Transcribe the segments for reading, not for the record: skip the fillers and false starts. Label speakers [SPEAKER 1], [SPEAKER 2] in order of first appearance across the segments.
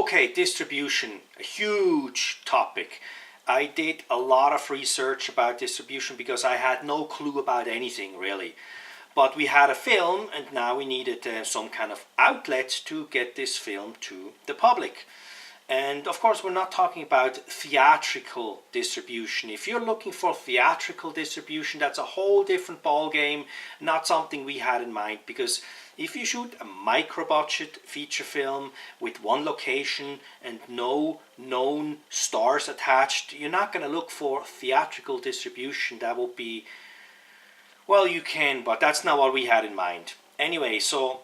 [SPEAKER 1] Okay, distribution, a huge topic. I did a lot of research about distribution because I had no clue about anything really. But we had a film and now we needed some kind of outlet to get this film to the public. And of course, we're not talking about theatrical distribution. If you're looking for theatrical distribution, that's a whole different ball game, not something we had in mind. Because if you shoot a micro budget feature film with one location and no known stars attached, you're not going to look for theatrical distribution. That will be, well, you can, but that's not what we had in mind. Anyway, so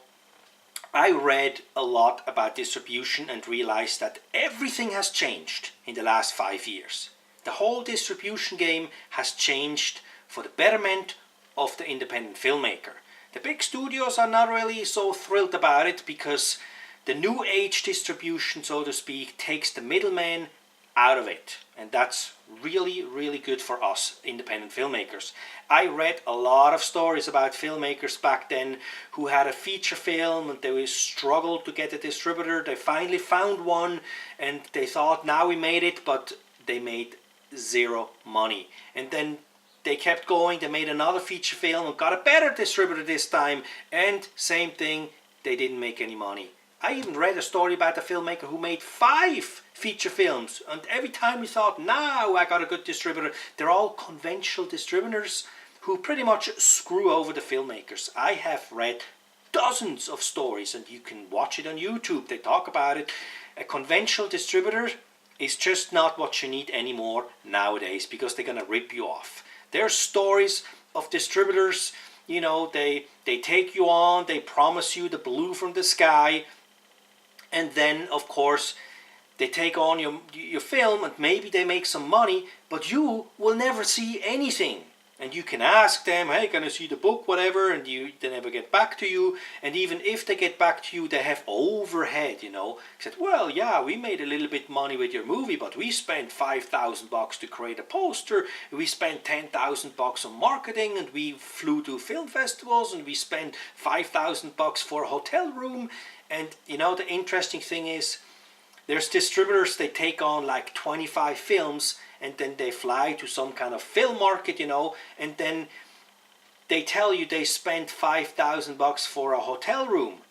[SPEAKER 1] I read a lot about distribution and realized that everything has changed in the last 5 years. The whole distribution game has changed for the betterment of the independent filmmaker. The big studios are not really so thrilled about it because the new age distribution, so to speak, takes the middleman out of it. And that's really, really good for us independent filmmakers. I read a lot of stories about filmmakers back then who had a feature film and they struggled to get a distributor. They finally found one and they thought, now we made it, but they made zero money. And then they kept going, they made another feature film and got a better distributor this time, and same thing, they didn't make any money. I even read a story about a filmmaker who made 5 feature films, and every time we thought, now I got a good distributor, they're all conventional distributors who pretty much screw over the filmmakers. I have read dozens of stories, and you can watch it on YouTube, they talk about it. A conventional distributor is just not what you need anymore nowadays because they're gonna rip you off. There are stories of distributors, you know, they take you on, they promise you the blue from the sky, and then of course they take on your film and maybe they make some money, but you will never see anything. And you can ask them, hey, can I see the book, whatever, and they never get back to you. And even if they get back to you, they have overhead, you know. Said, well, yeah, we made a little bit money with your movie, but we spent $5,000 to create a poster, we spent $10,000 on marketing, and we flew to film festivals, and we spent $5,000 for a hotel room. And you know, the interesting thing is, there's distributors, they take on like 25 films and then they fly to some kind of film market, you know, and then they tell you they spent $5,000 for a hotel room.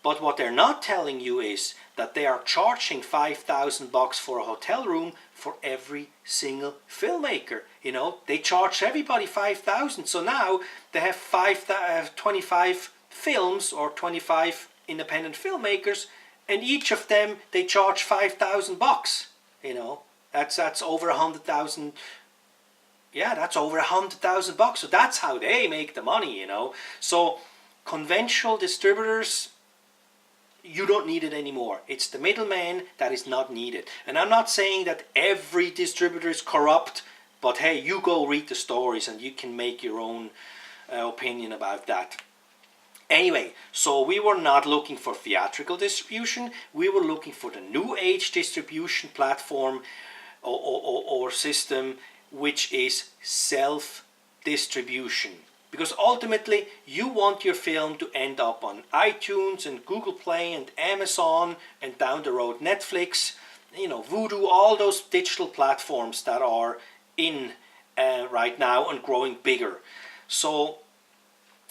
[SPEAKER 1] But what they're not telling you is that they are charging $5,000 for a hotel room for every single filmmaker. You know, they charge everybody $5,000. So now they have 25 films or 25 independent filmmakers, and each of them they charge $5,000. You know, that's over 100,000. Yeah, that's over $100,000. So that's how they make the money. You know, so conventional distributors, you don't need it anymore. It's the middleman that is not needed. And I'm not saying that every distributor is corrupt, but hey, you go read the stories and you can make your own opinion about that. Anyway, so we were not looking for theatrical distribution, we were looking for the new age distribution platform or system, which is self-distribution. Because ultimately you want your film to end up on iTunes and Google Play and Amazon and down the road Netflix, you know, Vudu, all those digital platforms that are in right now and growing bigger. So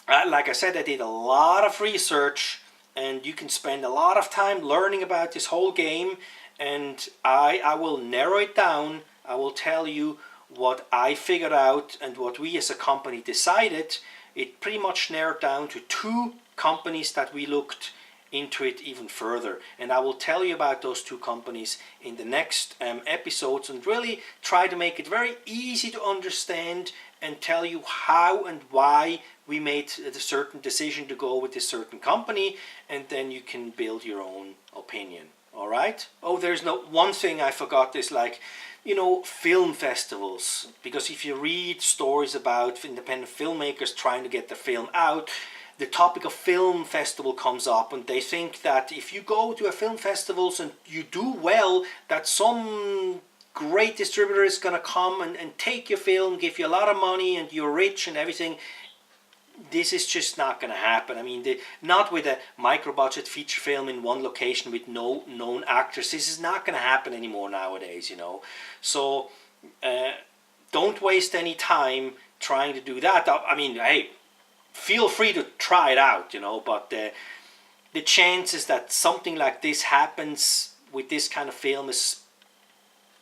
[SPEAKER 1] like I said, I did a lot of research, and you can spend a lot of time learning about this whole game, and I will narrow it down. I will tell you what I figured out and what we as a company decided. It pretty much narrowed down to 2 companies that we looked into it even further, and I will tell you about those 2 companies in the next episodes and really try to make it very easy to understand and tell you how and why we made a certain decision to go with this certain company, and then you can build your own opinion. All right? Oh, there's one thing I forgot is, like, you know, film festivals. Because if you read stories about independent filmmakers trying to get their film out, the topic of film festival comes up, and they think that if you go to a film festivals and you do well, that some great distributor is going to come and take your film, give you a lot of money, and you're rich and everything. this is just not going to happen. I mean, not with a micro budget feature film in one location with no known actors. This is not going to happen anymore nowadays, you know. So don't waste any time trying to do that. I mean, hey, feel free to try it out, you know, but the chances that something like this happens with this kind of film is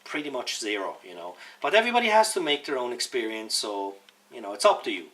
[SPEAKER 1] pretty much zero, you know. But everybody has to make their own experience, so, you know, it's up to you.